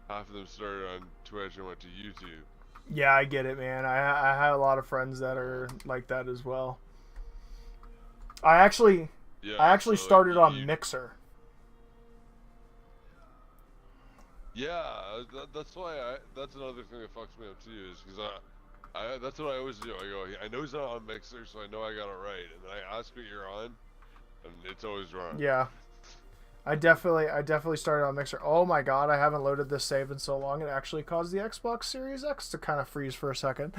half of them started on Twitch and went to YouTube. Yeah, I get it, man. I have a lot of friends that are like that as well. I actually Yeah, I actually so like started on Mixer. yeah, that's why that's another thing that fucks me up too is because that's what I always do. I go, I know he's not on Mixer, so I know I got it right, and then I ask what you're on, and it's always wrong. Yeah. I definitely started on Mixer. Oh my god, I haven't loaded this save in so long. It actually caused the Xbox Series X to kind of freeze for a second.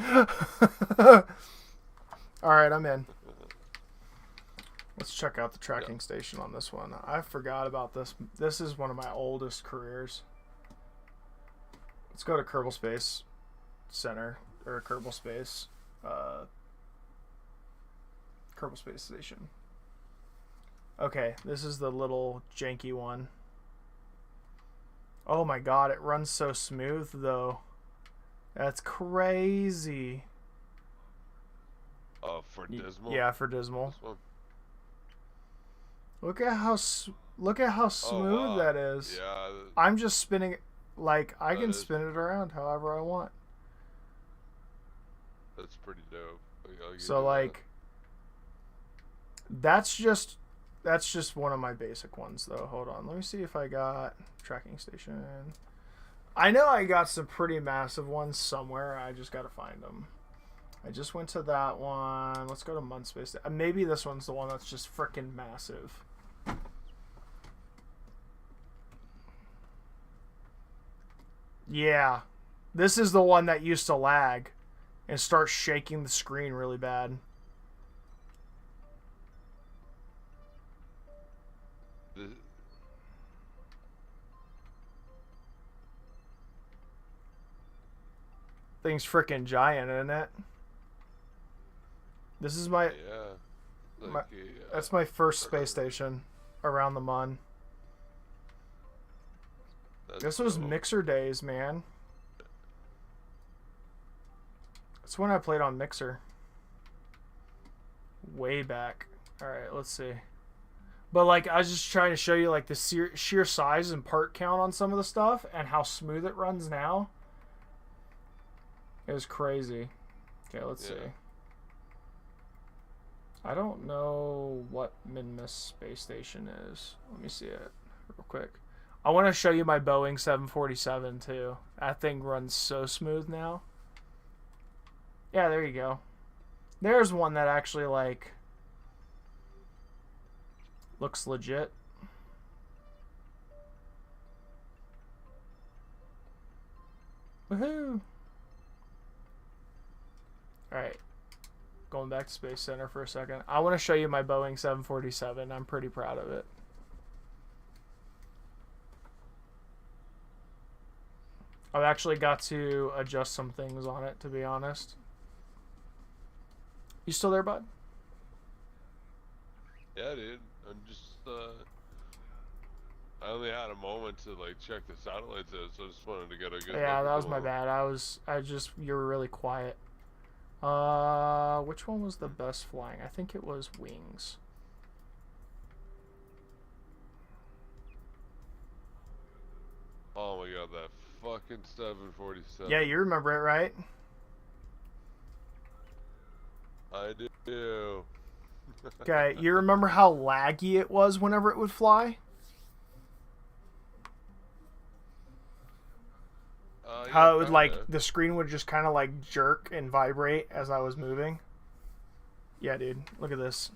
All right, I'm in. Let's check out the Yeah. tracking station on this one. I forgot about this. This is one of my oldest careers. Let's go to Kerbal Space Center or uh, Kerbal Space Station. Okay, this is the little janky one. Oh my god, it runs so smooth though. That's crazy. For Dismal. Yeah, for Dismal. This one. Look at how Oh smooth wow. that is. Yeah, I'm just spinning it like I that can is spin it around however I want. that's pretty dope. I'll give So you that. like that's just that's just one of my basic ones though. Hold on. Let me see if I got tracking station. I know I got some pretty massive ones somewhere. I just got to find them. I just went to that one. Let's go to Month Space. Maybe this one's the one that's just freaking massive. Yeah. This is the one that used to lag and start shaking the screen really bad. The, Thing's freaking giant, isn't it? This is my, yeah, my like that's my first space station around the Mun. that's This was dope. Mixer days, man. That's when I played on Mixer. Way back. Alright, let's see. But like, I was just trying to show you like the sheer size and part count on some of the stuff and how smooth it runs now. It was crazy. Okay, let's see. Yeah. I don't know what Minmus space station is. Let me see it real quick. I want to show you my Boeing 747 too. That thing runs so smooth now. Yeah, there you go. There's one that actually like looks legit. Woohoo! Alright. Going back to Space Center for a second. I want to show you my Boeing 747. I'm pretty proud of it. I've actually got to adjust some things on it, to be honest. You still there, bud? Yeah, dude. I'm just I only had a moment to like check the satellites out, so I just wanted to get a good look Yeah, that at was my them. bad. You were really quiet. Which one was the best flying? I think it was Wings. Oh my god, that fucking 747. Yeah, you remember it, right? I do. Okay, you remember how laggy it was whenever it would fly? Yeah, How it would like kinda. the screen would just kind of like jerk and vibrate as I was moving. Yeah, dude, look at this.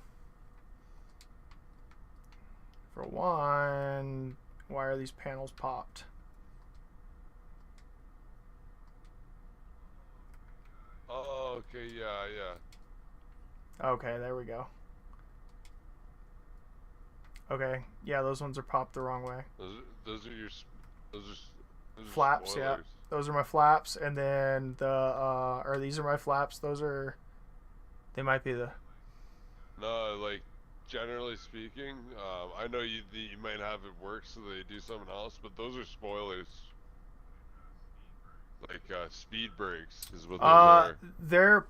For one, why are these panels popped? Oh, okay, yeah, yeah. Okay, there we go. Okay, yeah, those ones are popped the wrong way. Those are your those are those are Flaps, yeah. spoilers. Those are my flaps, and then or these are my flaps. They might be the, No, like generally speaking, I know you might have it work so they do something else, but those are spoilers. Like speed brakes is what those are. they're,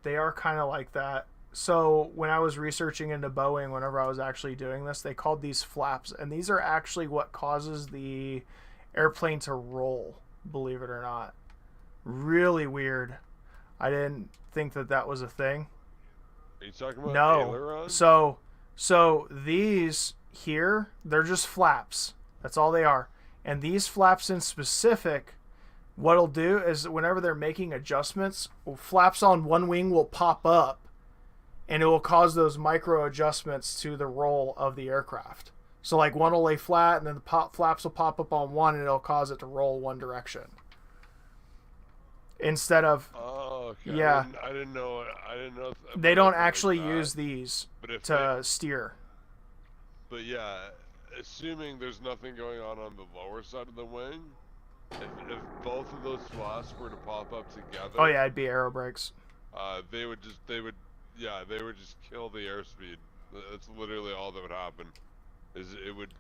they are kind of like that. So when I was researching into Boeing, whenever I was actually doing this, they called these flaps, and these are actually what causes the airplane to roll, believe it or not. Really weird. I didn't think that that was a thing. Are you talking about No. ailerons? So these here, they're just flaps. That's all they are. And these flaps in specific, what it'll do is whenever they're making adjustments, flaps on one wing will pop up and it will cause those micro adjustments to the roll of the aircraft. So like one will lay flat and then the flaps will pop up on one and it'll cause it to roll one direction. Instead of okay. yeah, I didn't know. they don't actually use these to steer. But yeah, assuming there's nothing going on the lower side of the wing, if both of those flaps were to pop up together, Oh yeah, it'd be aero brakes. they would just kill the airspeed. That's literally all that would happen. Is it would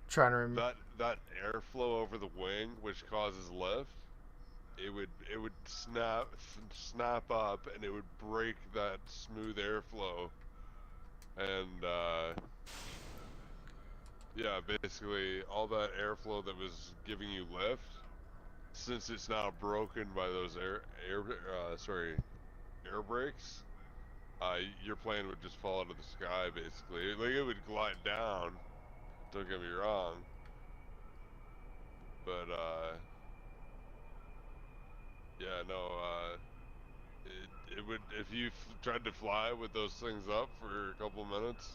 Trying to remember that airflow over the wing, which causes lift. It would snap up, and it would break that smooth airflow, and yeah, basically all that airflow that was giving you lift, since it's now broken by those air brakes, your plane would just fall out of the sky basically. Like it would glide down. Don't get me wrong, but yeah, no, it would, if you tried to fly with those things up for a couple minutes,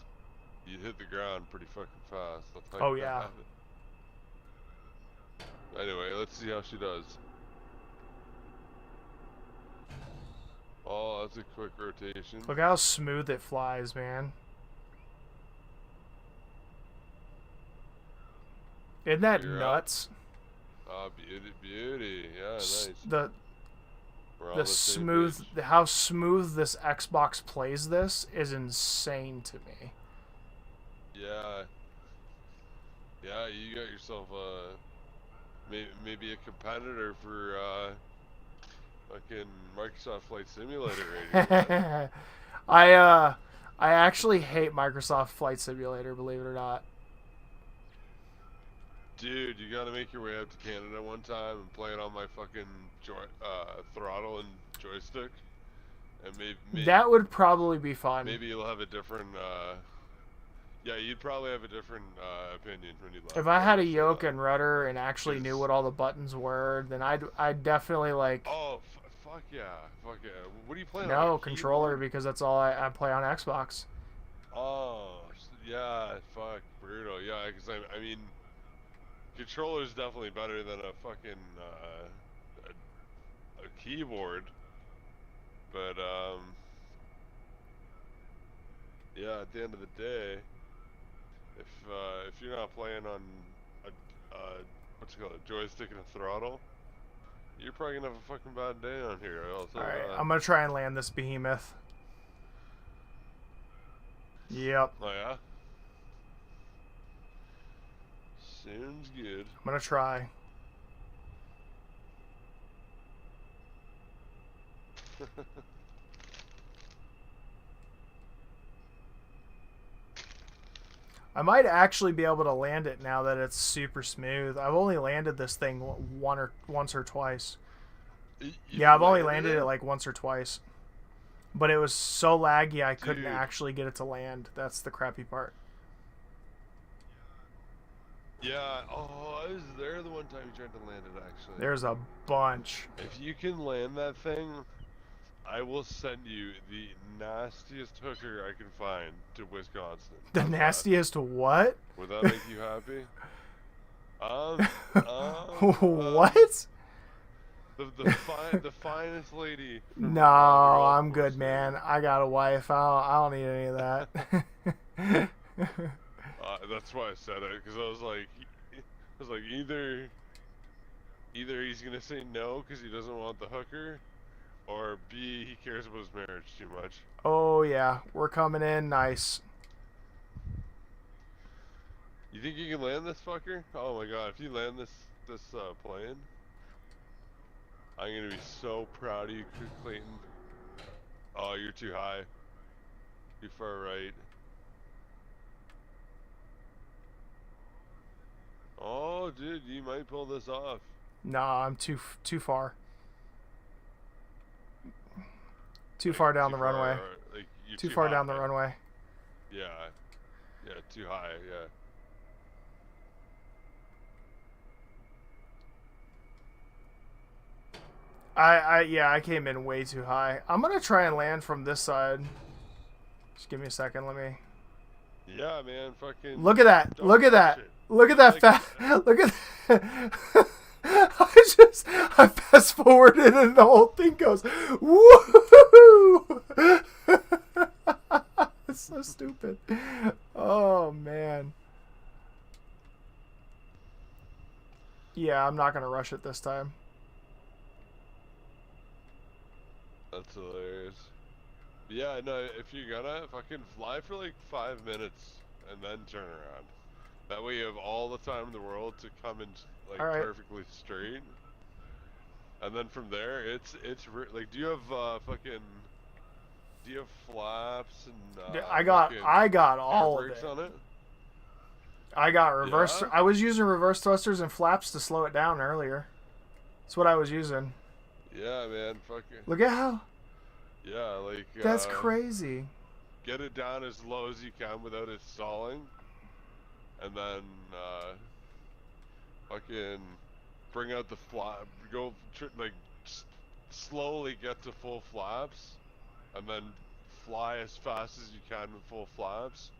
you'd hit the ground pretty fucking fast. Oh yeah. Anyway, let's see how she does. Oh, that's a quick rotation. Look how smooth it flies, man. Isn't that nuts? Oh, beauty. Yeah, nice. The smooth, how smooth this Xbox plays this is insane to me. Yeah. Yeah, you got yourself maybe a competitor for fucking Microsoft Flight Simulator rating. I actually hate Microsoft Flight Simulator, believe it or not. Dude, you gotta make your way out to Canada one time and play it on my fucking throttle and joystick, and maybe that would probably be fun. Maybe you'll have a different. Yeah, you'd probably have a different opinion when you left. If I had a yoke and rudder and actually knew what all the buttons were, then I'd definitely like. Oh, fuck yeah, fuck yeah! What are you playing? No, on controller, because that's all I play on Xbox. Oh, yeah, fuck, brutal. Yeah, because I mean, controller is definitely better than a fucking a keyboard, but yeah, at the end of the day, if you're not playing on a what's it called, a joystick and a throttle, you're probably gonna have a fucking bad day on here. All right, I'm gonna try and land this behemoth. Yep. Oh yeah. Sounds good. I'm gonna try. I might actually be able to land it now that it's super smooth. I've only landed this thing once or twice. Yeah, I've only landed it like once or twice. But it was so laggy I couldn't actually get it to land. That's the crappy part. Yeah, oh, I was there the one time you tried to land it, actually. There's a bunch. If you can land that thing, I will send you the nastiest hooker I can find to Wisconsin. The nastiest what? Would that make you happy? What? The finest lady. No, I'm good, man. I got a wife. I don't need any of that. That's why I said it, because I was like, either he's gonna say no because he doesn't want the hooker, or B, he cares about his marriage too much. Oh yeah, we're coming in nice. You think you can land this fucker? Oh my god, if you land this plane, I'm gonna be so proud of you, Clayton. Oh, you're too high. Too far right. Oh, dude, you might pull this off. Nah, I'm too far. Too Like far down too the far, runway. or, like you're Too too far high. down the runway. Yeah, yeah, too high. Yeah. Yeah, I came in way too high. I'm gonna try and land from this side. Just give me a second. Let me. Yeah, man, fucking. Look at that. Don't Look at rush that. it. Look at that. Like, Look at that. I fast forwarded and the whole thing goes woo. It's so stupid. Oh man. Yeah, I'm not gonna rush it this time. that's hilarious. Yeah, no, if you're gonna fucking fly for like 5 minutes and then turn around. That way you have all the time in the world to come in like All right. perfectly straight. And then from there, like, do you have fucking, do you have flaps and fucking I got air all of brakes it. on it? I got reverse. Yeah? I was using reverse thrusters and flaps to slow it down earlier. That's what I was using. Yeah, man, fucking, Look at how. yeah, like, That's crazy. get it down as low as you can without it stalling. And then, fucking bring out the flap, like, slowly get to full flaps. And then fly as fast as you can with full flaps.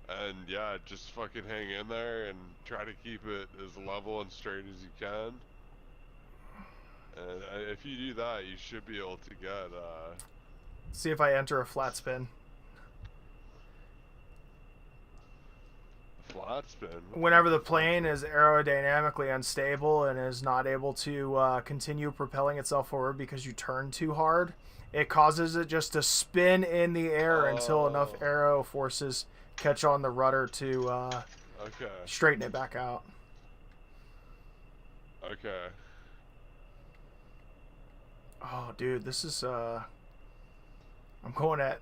And yeah, just fucking hang in there and try to keep it as level and straight as you can. And if you do that, you should be able to get, See if I enter a flat spin. flat spin. Whenever the plane is aerodynamically unstable and is not able to continue propelling itself forward because you turn too hard, it causes it just to spin in the air until enough aero forces catch on the rudder to Okay. straighten it back out. Okay. Oh, dude, this is I'm going at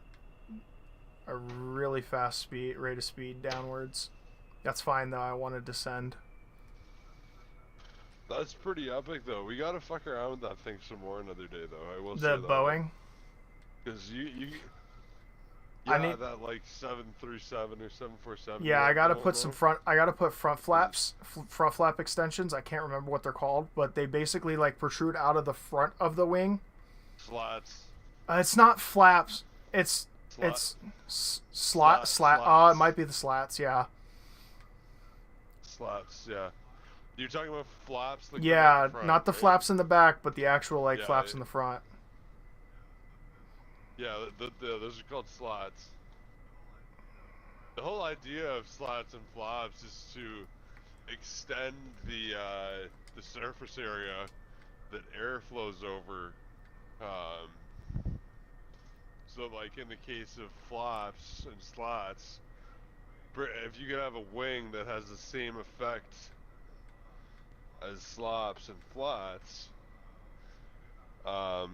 a really fast rate of speed downwards. That's fine though. I want to descend. That's pretty epic though. We gotta fuck around with that thing some more another day though. I will say The that. Boeing. Because you I yeah, need that like 737 or 747. Yeah, I gotta put some there. front. I gotta put front flaps, front flap extensions. I can't remember what they're called, but they basically like protrude out of the front of the wing. Slats. It's not flaps. It's slat. Oh, it might be the slats. Yeah. Slats. Yeah. You're talking about flaps. Like Yeah, the front, not the right? flaps in the back, but the actual like Yeah, flaps in the front. Yeah, those are called slats. The whole idea of slats and flaps is to extend the surface area that air flows over. So like in the case of flaps and slats, if you could have a wing that has the same effect as slops and flats,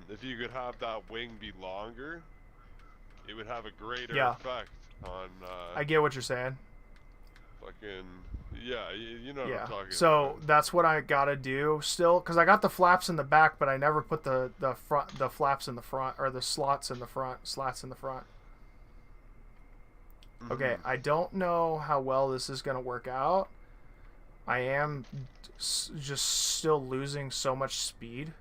if you could have that wing be longer, it would have a greater effect on. I get what you're saying. Fucking yeah, you know what I'm talking so about. that's what I gotta do still, because I got the flaps in the back, but I never put the flaps in the front, or the slats in the front. Mm-hmm. Okay, I don't know how well this is gonna work out. I am just still losing so much speed.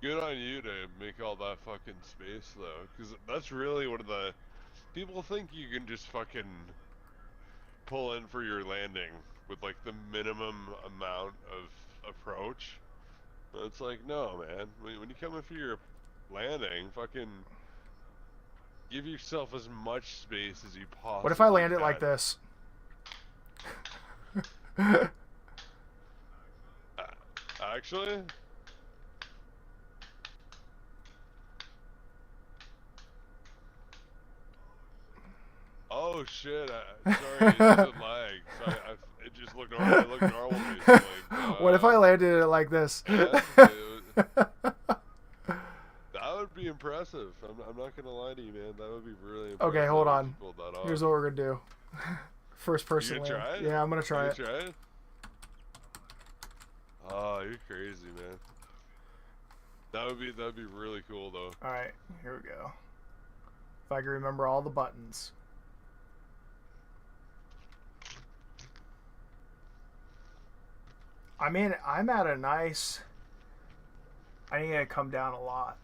Good on you to make all that fucking space though, because that's really one of the people think you can just fucking pull in for your landing with like the minimum amount of approach. But it's like, no, man. When you come in for your landing, fucking give yourself as much space as you possibly can. What if I land it like this? Actually? Oh shit! Sorry, it doesn't lag. So it just looked normal. It looked normal to me. So like, what if I landed it like this? Yeah, that would be impressive. I'm not gonna lie to you, man. That would be really impressive. Okay, hold on. If you pulled that off. Here's what we're gonna do. first You person gonna land. try it? Yeah, I'm gonna try You it. gonna try it? Oh, you're crazy, man. That'd be really cool though. All right, here we go. If I can remember all the buttons. I mean, I'm at a nice. I need to come down a lot.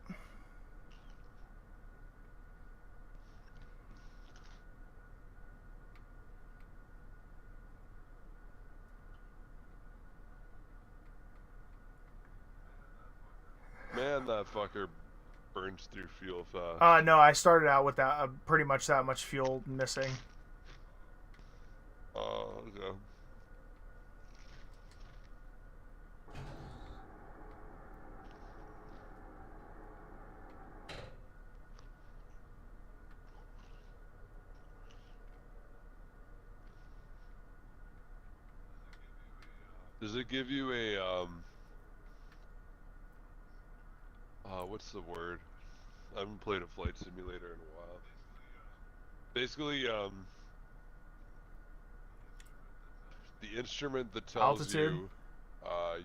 Man, that fucker burns through fuel fast. No, I started out with that pretty much that much fuel missing. Oh, okay. Does it give you a what's the word? I haven't played a flight simulator in a while. Basically, the instrument that tells Altitude?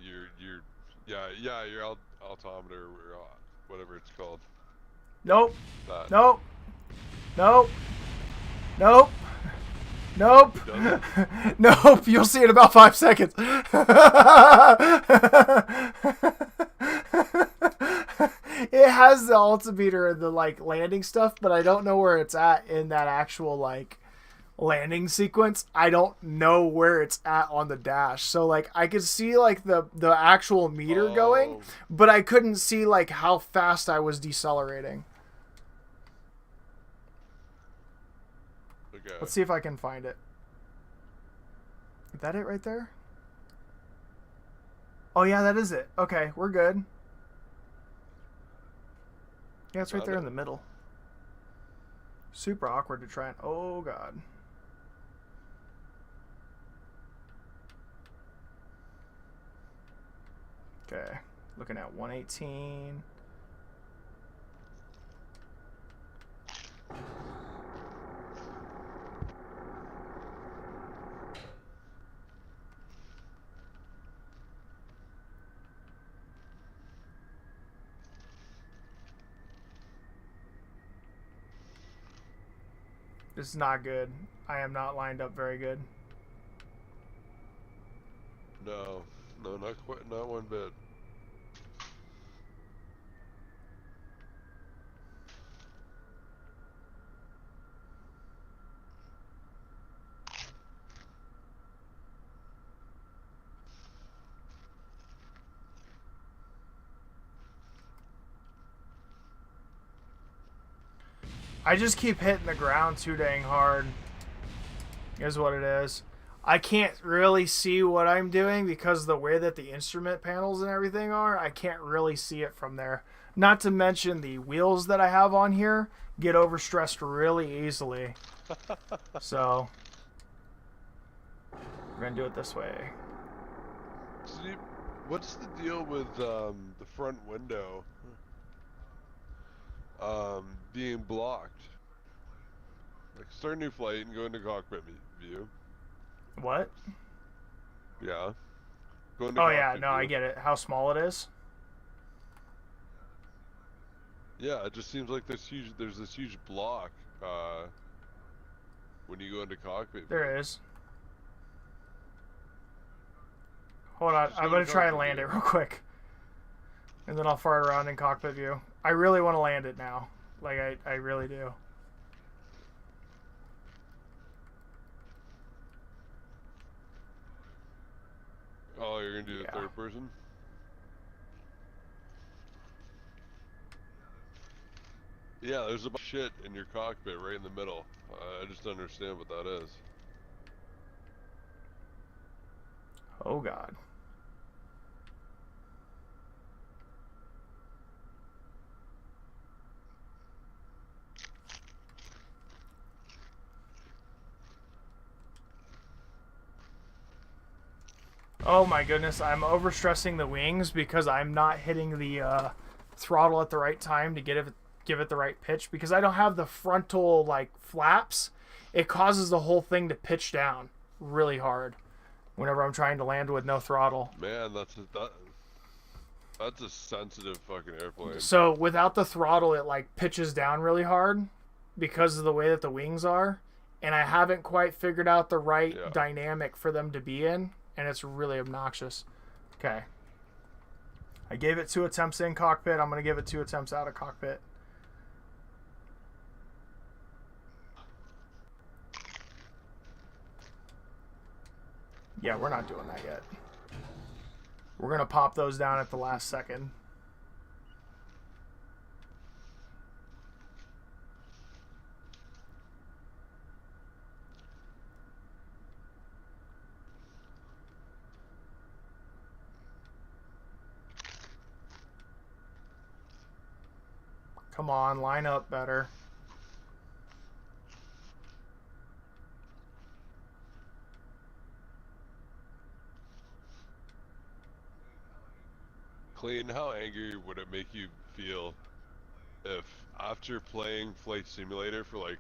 you, your altimeter or whatever it's called. Nope. That. Nope. Nope. Nope. Nope. Nope. You'll see in about 5 seconds. It has the altimeter and the like landing stuff, but I don't know where it's at in that actual like landing sequence. I don't know where it's at on the dash. So like I could see like the actual meter going, but I couldn't see like how fast I was decelerating. Okay. Let's see if I can find it. Is that it right there? Oh yeah, that is it. Okay, we're good. Yeah, it's right there in the middle. Super awkward to try and... Oh, God. Okay. Looking at 118. This is not good. I am not lined up very good. No, not quite, not one bit. I just keep hitting the ground too dang hard. Is what it is. I can't really see what I'm doing because the way that the instrument panels and everything are, I can't really see it from there. Not to mention the wheels that I have on here get overstressed really easily. So, we're going to do it this way. See, what's the deal with the front window being blocked? Like start a new flight and go into cockpit view. What? Yeah. Go into Oh yeah, cockpit no, view. I get it. How small it is? Yeah, it just seems like there's this huge block when you go into cockpit. There is. Hold on, I'm going to try and land it real quick. And then I'll fart around in cockpit view. I really want to land it now. Like, I really do. Oh, you're going to do the third person? Yeah, there's a bunch of shit in your cockpit right in the middle. I just don't understand what that is. Oh, God. Oh my goodness, I'm overstressing the wings because I'm not hitting the throttle at the right time to get it give it the right pitch because I don't have the frontal like flaps. It causes the whole thing to pitch down really hard whenever I'm trying to land with no throttle. Man, that's a sensitive fucking airplane. So without the throttle, it like pitches down really hard because of the way that the wings are, and I haven't quite figured out the right dynamic for them to be in, and it's really obnoxious. Okay. I gave it 2 attempts in cockpit. I'm going to give it 2 attempts out of cockpit. Yeah, we're not doing that yet. We're going to pop those down at the last second. Come on, line up better. Clayton, how angry would it make you feel if after playing Flight Simulator for like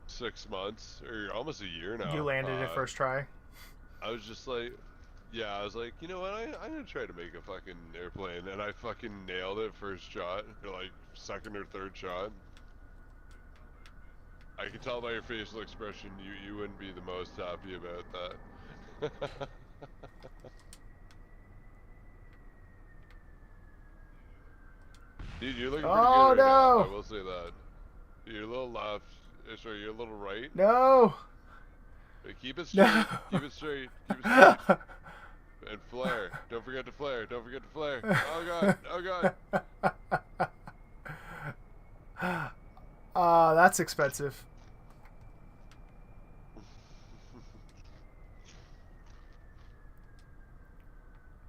6 months or almost a year now, you landed it first try? I was just like, yeah, I was like, you know what, I'm gonna try to make a fucking airplane, and I fucking nailed it first shot, or like second or third shot. I can tell by your facial expression you wouldn't be the most happy about that. Dude, you're looking pretty good right now, I will say that. You're a little left, sorry, you're a little right. No! Hey, keep it straight, no. Keep it straight, keep it straight. And flare. Don't forget to flare. Don't forget to flare. Oh god. Oh god. That's expensive.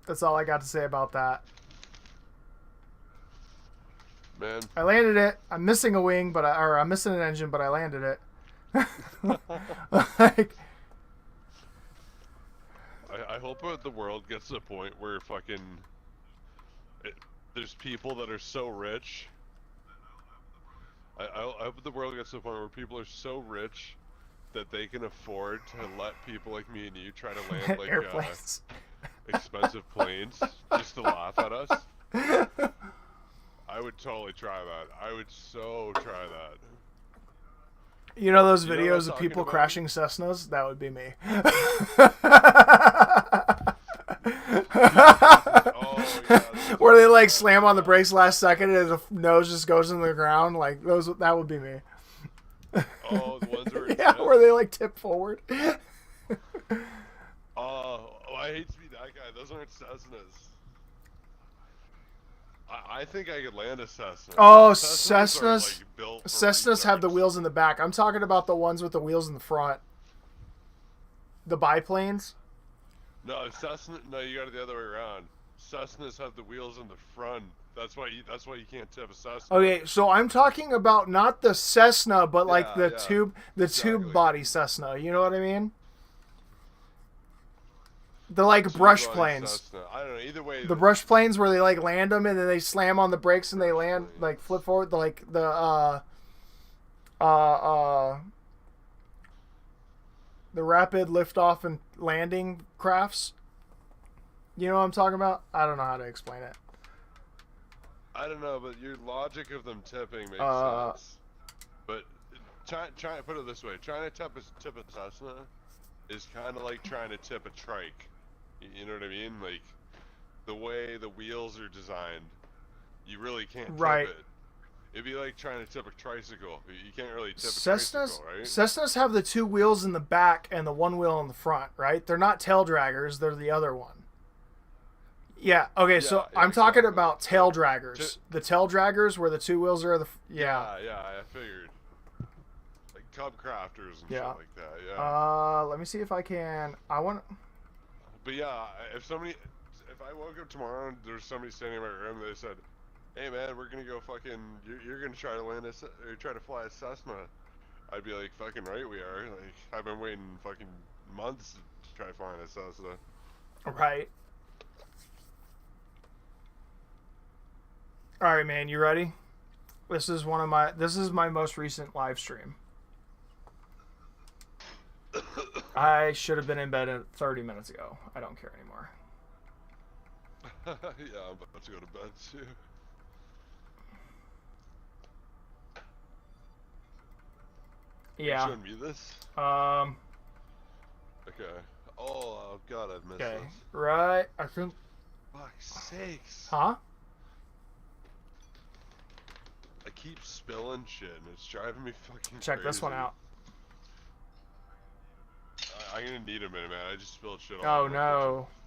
That's all I got to say about that. Man. I landed it. I'm missing a wing, but I'm missing an engine, but I landed it. Like, I hope the world gets to the point where fucking there's people that are so rich. I hope the world gets to the point where people are so rich that they can afford to let people like me and you try to land like airplanes. Expensive planes just to laugh at us. I would totally try that. I would so try that. You know those videos of people crashing Cessnas? That would be me. Where they like slam on the brakes last second and the nose just goes into the ground. Like that would be me. Oh, the ones where where they like tip forward. Oh, I hate to be that guy. Those aren't Cessnas. I think I could land a Cessna. Oh, Cessnas Cessnas have the wheels in the back. I'm talking about the ones with the wheels in the front. The biplanes. No, Cessna. No, you got it the other way around. Cessnas have the wheels in the front. That's why you can't tip a Cessna. Okay, so I'm talking about not the Cessna, but like the tube body Cessna. You know what I mean? The like brush planes. Cessna. I don't know. Either way, the brush planes where they like land them and then they slam on the brakes and they land like flip forward. Like the rapid liftoff and landing crafts. You know what I'm talking about? I don't know how to explain it. I don't know, but your logic of them tipping makes sense. But try to put it this way: trying to tip a Cessna is kind of like trying to tip a trike. You know what I mean? Like the way the wheels are designed, you really can't tip it. It'd be like trying to tip a tricycle. You can't really tip a tricycle, right? Cessnas have the 2 wheels in the back and the 1 wheel in the front, right? They're not tail draggers. They're the other one. Yeah. Okay. So I'm talking about tail draggers. The tail draggers where the 2 wheels are Yeah. I figured. Like Cub Crafters and shit like that. Yeah. Let me see if I can. I want. But yeah, if I woke up tomorrow and there's somebody standing in my room, and they said, "Hey man, we're gonna go fucking. You're gonna try to land or try to fly a Cessna," I'd be like, "Fucking right, we are." Like I've been waiting fucking months to try flying a Cessna. Right. All right, man. You ready? This is my most recent live stream. I should have been in bed 30 minutes ago. I don't care anymore. Yeah, I'm about to go to bed too. Yeah. Are you showing me this? Okay. Oh god, I've missed Okay. this. Right. I think. Fuck's sakes. Huh? I keep spilling shit and it's driving me fucking Check crazy. this one out. I'm gonna need a minute, man. I just spilled shit all Oh over my no. kitchen.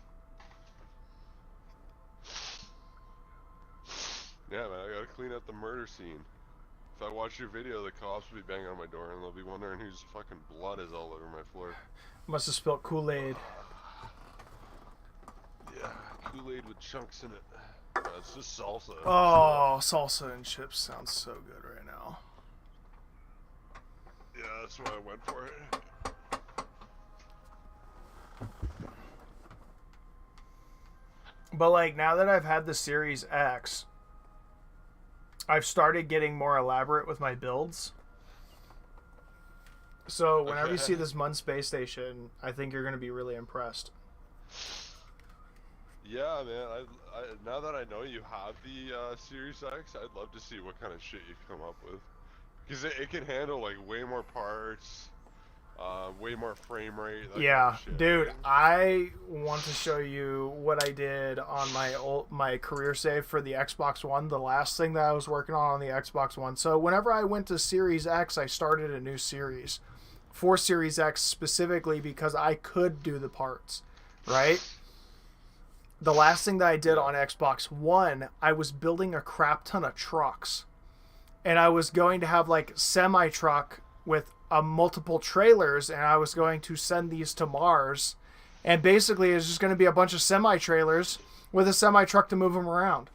Yeah, man, I gotta clean up the murder scene. If I watch your video, the cops will be banging on my door and they'll be wondering whose fucking blood is all over my floor. Must have spilled Kool-Aid. Yeah, Kool-Aid with chunks in it. It's just salsa. Oh, salsa and chips sounds so good right now. Yeah, that's why I went for it. But like now that I've had the Series X, I've started getting more elaborate with my builds. So whenever you see this Mun space station, I think you're going to be really impressed. Yeah, man. I now that I know you have the Series X, I'd love to see what kind of shit you come up with. Because it can handle like way more parts, way more frame rate. Yeah, kind of shit, dude, right? I want to show you what I did on my career save for the Xbox One, the last thing that I was working on the Xbox One. So whenever I went to Series X, I started a new series for Series X specifically because I could do the parts, right? The last thing that I did on Xbox One, I was building a crap ton of trucks. And I was going to have like semi-truck with multiple trailers, and I was going to send these to Mars. And basically, it's just going to be a bunch of semi-trailers with a semi-truck to move them around.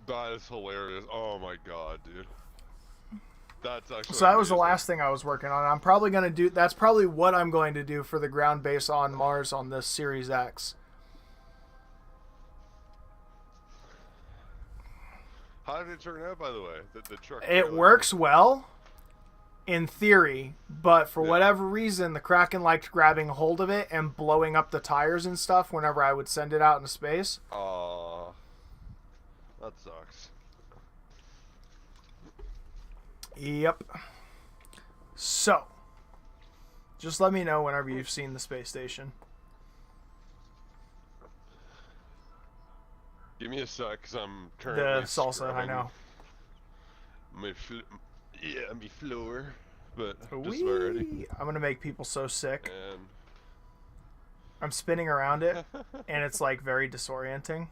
That is hilarious. Oh my god, dude. That's actually So that was the amazing. last thing I was working on. I'm probably going to do... That's probably what I'm going to do for the ground base on Mars on this Series X. How did it turn out, by the way? The truck. It works well in theory, but for whatever reason, the Kraken liked grabbing hold of it and blowing up the tires and stuff whenever I would send it out into space. Aw. That sucks. Yep. So, just let me know whenever you've seen the space station. Give me a sec, because I'm currently The salsa, I know. My floor, but just about ready. I'm going to make people so sick. And I'm spinning around it, and it's like very disorienting.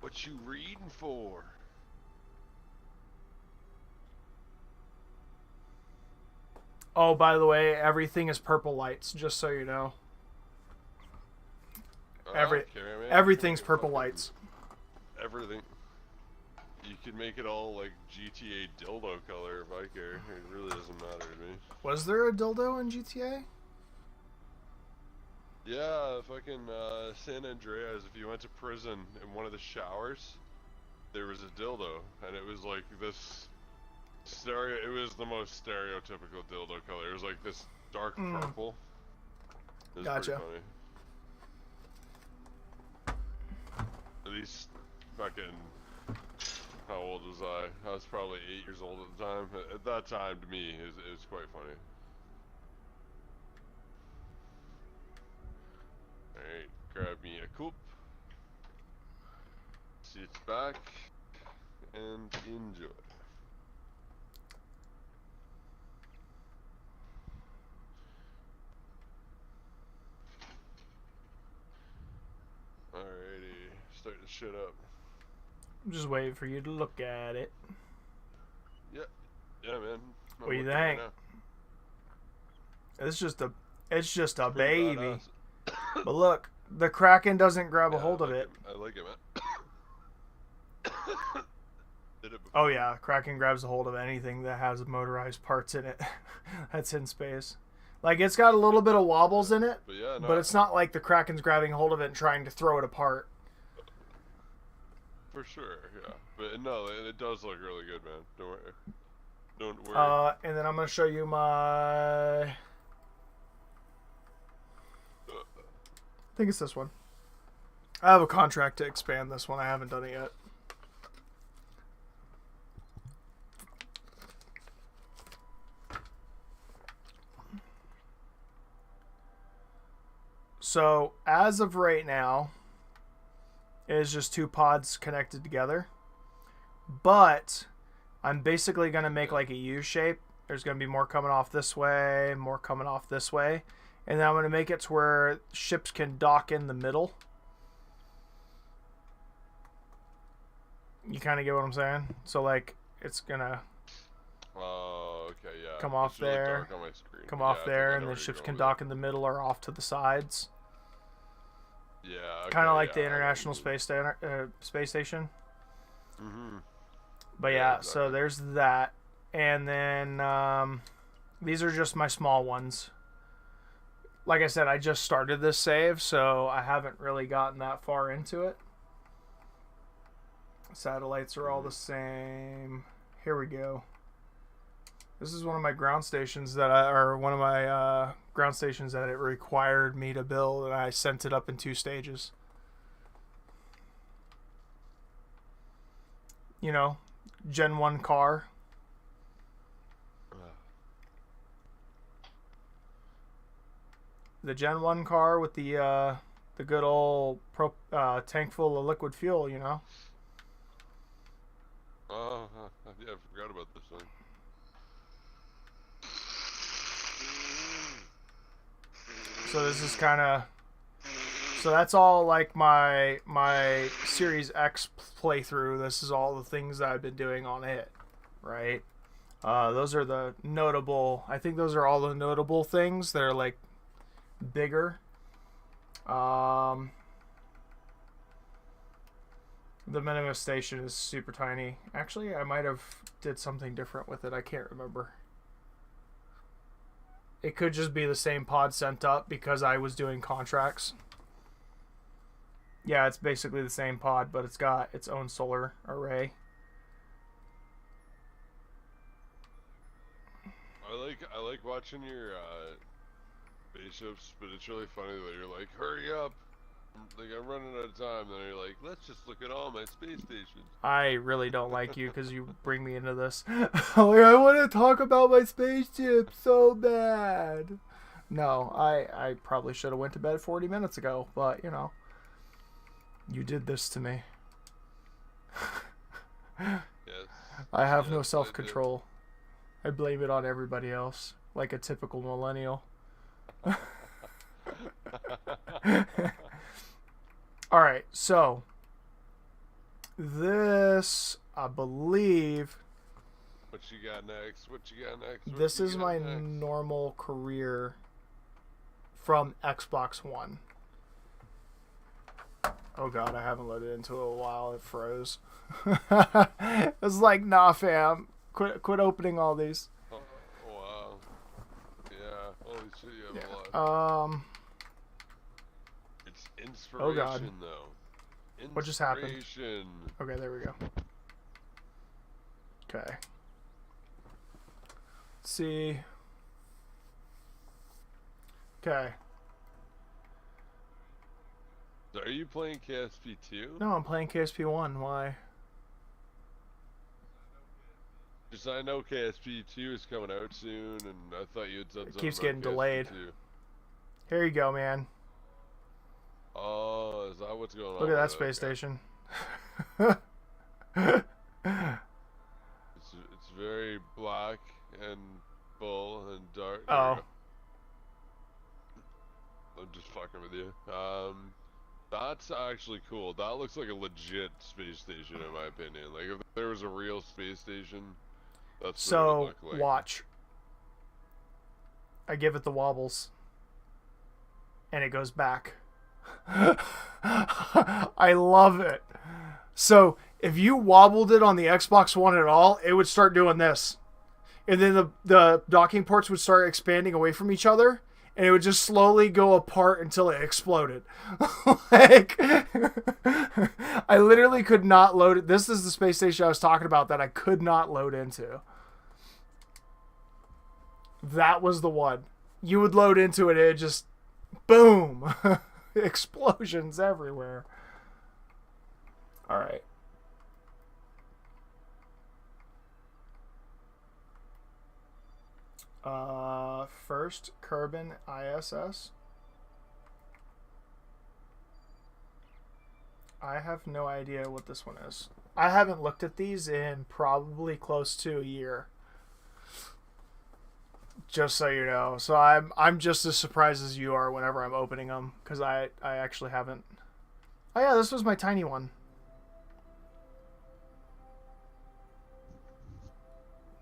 what you reading for? Oh, by the way, everything is purple lights, just so you know. Everything's purple lights. Everything. You could make it all like GTA dildo color if I care. It really doesn't matter to me. Was there a dildo in GTA? Yeah, fucking San Andreas, if you went to prison in one of the showers, there was a dildo, and it was like this it was the most stereotypical dildo color. It was like this dark purple. It was Gotcha. pretty funny. At least fucking, how old was I? I was probably 8 years old at the time. At that time, to me, it was quite funny. Alright, grab me a coupe. Sit back and enjoy. Alrighty, start the shit up. I'm just waiting for you to look at it. Yeah, yeah, man. What do you think? It's just a Pretty baby. badass. But look, the Kraken doesn't grab a Yeah, hold of it. I like it, man. Did it Oh before. yeah, Kraken grabs a hold of anything that has motorized parts in it. That's in space. Like, it's got a little bit of wobbles in it, But yeah, no, but it's not like the Kraken's grabbing hold of it and trying to throw it apart. for sure, yeah. But no, it does look really good, man. Don't worry. Don't worry. And then I'm gonna show you my. I think it's this one. I have a contract to expand this one. I haven't done it yet. So, as of right now, it is just two pods connected together. But I'm basically going to make like a U shape. There's going to be more coming off this way, more coming off this way. And then I'm going to make it to where ships can dock in the middle. You kind of get what I'm saying? So, like, it's going to Oh, okay, yeah. come off it's really there, dark on my screen. come Yeah, off I think there, I and know the where you're ships going can with dock in the middle or off to the sides. it. Yeah, okay, Kind of like yeah, the I know what International you mean. Space Station. Mm-hmm. But Yeah, yeah, so exactly. there's that. And then these are just my small ones. Like I said, I just started this save, so I haven't really gotten that far into it. Satellites are all the same. Here we go. This is one of my ground stations that ground stations that it required me to build, and I sent it up in 2 stages. You know, Gen 1 car. The Gen 1 car with the good old tank full of liquid fuel, you know. Oh, yeah, I forgot about this thing. So this is kind of, so that's all like my Series X playthrough. This is all the things that I've been doing on it, right? Those are the notable. I think those are all the notable things that are like bigger. The minimum station is super tiny. Actually, I might have did something different with it. I can't remember. It could just be the same pod sent up because I was doing contracts. Yeah, it's basically the same pod, but it's got its own solar array. I like watching your spaceships, but it's really funny that you're like, hurry up. Like, I'm running out of time. Then you're like, let's just look at all my space stations. I really don't like you because you bring me into this. Like, I want to talk about my spaceship so bad. No, I probably should have went to bed 40 minutes ago, but you know, you did this to me. Yes. I have Yes, no self-control. I blame it on everybody else, like a typical millennial. All right, so this, I believe, What you got next? What you got next? this is my normal career from Xbox One. Oh god, I haven't loaded into it in a while. It froze. It's like, nah, fam. Quit opening all these. Oh, wow. Yeah. Holy shit, you have a Yeah. lot. It's inspiration, Oh god. though. What just happened? Inspiration. Okay, there we go. Okay. Let's see. Okay. So are you playing KSP 2? No, I'm playing KSP 1. Why? Just I know KSP 2 is coming out soon, and I thought you had said It something keeps about getting KSP delayed. 2. Here you go, man. Oh, is that what's going on? Look at that with space it? Okay. station. It's very black and full and dark. There Oh. we go. I'm just fucking with you. That's actually cool. That looks like a legit space station in my opinion. Like if there was a real space station, that's what it would So look like. watch. I give it the wobbles, and it goes back. I love it. So if you wobbled it on the Xbox One at all, it would start doing this. And then the docking ports would start expanding away from each other, and it would just slowly go apart until it exploded. Like, I literally could not load it. This is the space station I was talking about that I could not load into. That was the one. You would load into it, it just, boom. Explosions everywhere. All right. First, Kerbin ISS. I have no idea what this one is. I haven't looked at these in probably close to a year. Just so you know. So I'm just as surprised as you are whenever I'm opening them, because I actually haven't. Oh yeah, this was my tiny one.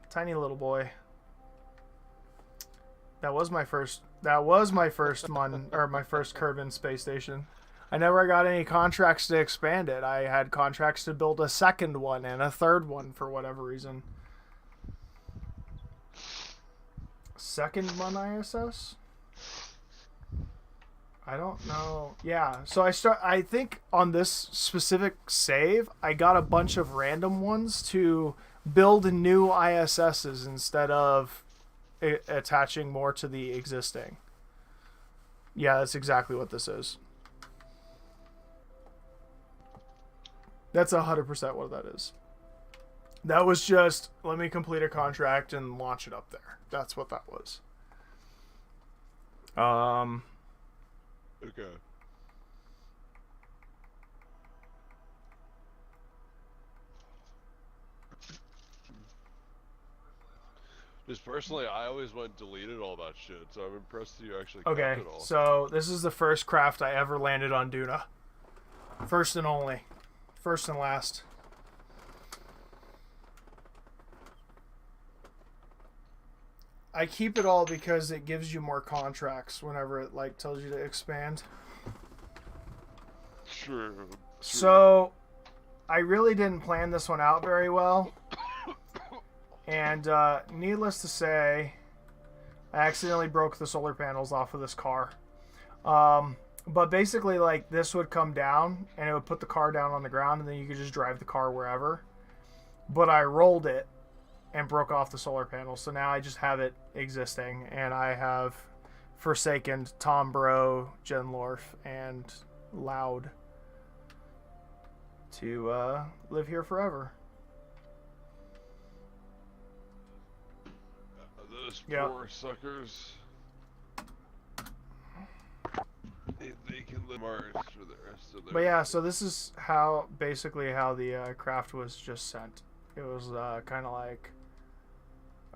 Tiny little boy. That was my first mon or my first Kerbin space station. I never got any contracts to expand it. I had contracts to build a second one and a third one for whatever reason. Second Mon ISS? I don't know. Yeah, so I think on this specific save, I got a bunch of random ones to build new ISSs instead of attaching more to the existing. Yeah, that's exactly what this is. That's 100% what that is. That was just, let me complete a contract and launch it up there. That's what that was. Okay. Just personally, I always went deleted all that shit, so I'm impressed that you actually kept Okay, it all. so this is the first craft I ever landed on Duna. First and only. First and last. I keep it all because it gives you more contracts whenever it like tells you to expand. Sure. So, I really didn't plan this one out very well. And needless to say, I accidentally broke the solar panels off of this car. But basically, like, this would come down, and it would put the car down on the ground, and then you could just drive the car wherever. But I rolled it and broke off the solar panels, so now I just have it existing, and I have forsaken Tom Bro, Jen Lorf, and Loud to live here forever. Those Yep. poor suckers. They can live Mars for the rest of their But yeah, so this is how basically how the craft was just sent. It was kind of like,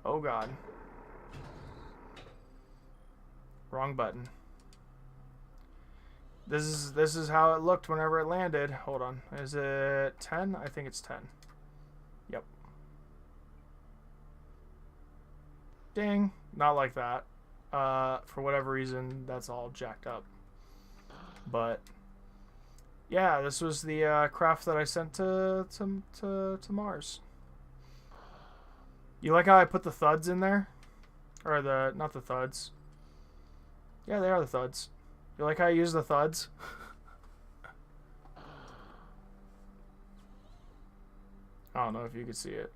oh god, wrong button. This is how it looked whenever it landed. Hold on, is it 10? I think it's 10. Yep. Ding, not like that. For whatever reason, that's all jacked up. But yeah, this was the craft that I sent to Mars. You like how I put the thuds in there? Or the, not the thuds. Yeah, they are the thuds. You like how I use the thuds? I don't know if you could see it.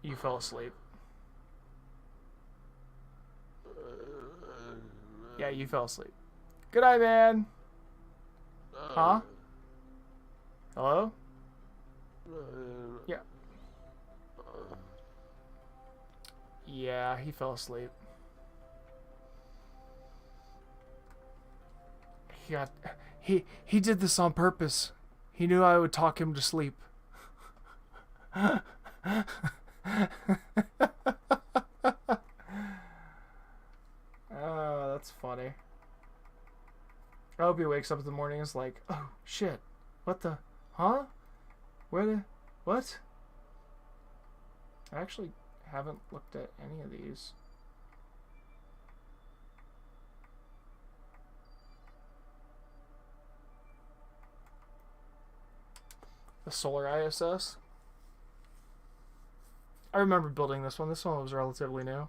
You fell asleep. Yeah, you fell asleep. Good night, man. Huh? Hello? Yeah. Yeah, he fell asleep. He did this on purpose. He knew I would talk him to sleep. Oh, that's funny. I hope he wakes up in the morning and is like, oh, shit. What the? Huh? Where the? What? I actually haven't looked at any of these. The Solar ISS. I remember building this one. This one was relatively new.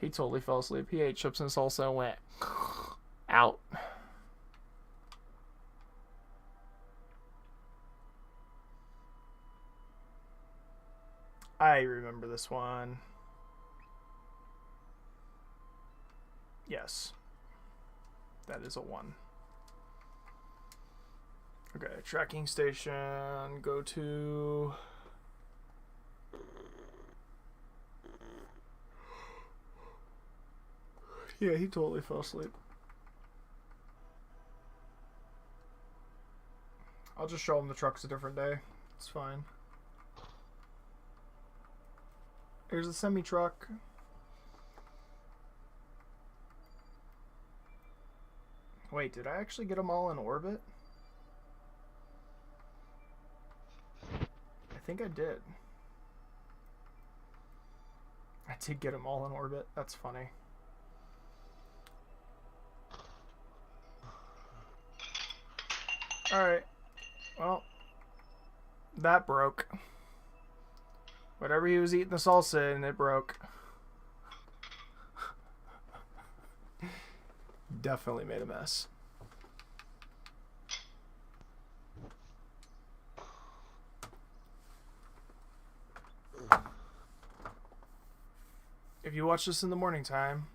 He totally fell asleep. He ate chips and salsa and went out. I remember this one. Yes. That is a 1. Okay, tracking station. Go to... Yeah, he totally fell asleep. I'll just show him the trucks a different day. It's fine. Here's a semi-truck. Wait, did I actually get them all in orbit? I think I did. I did get them all in orbit. That's funny. Alright. Well, that broke. Whatever he was eating the salsa in, it broke. Definitely made a mess. If you watch this in the morning time,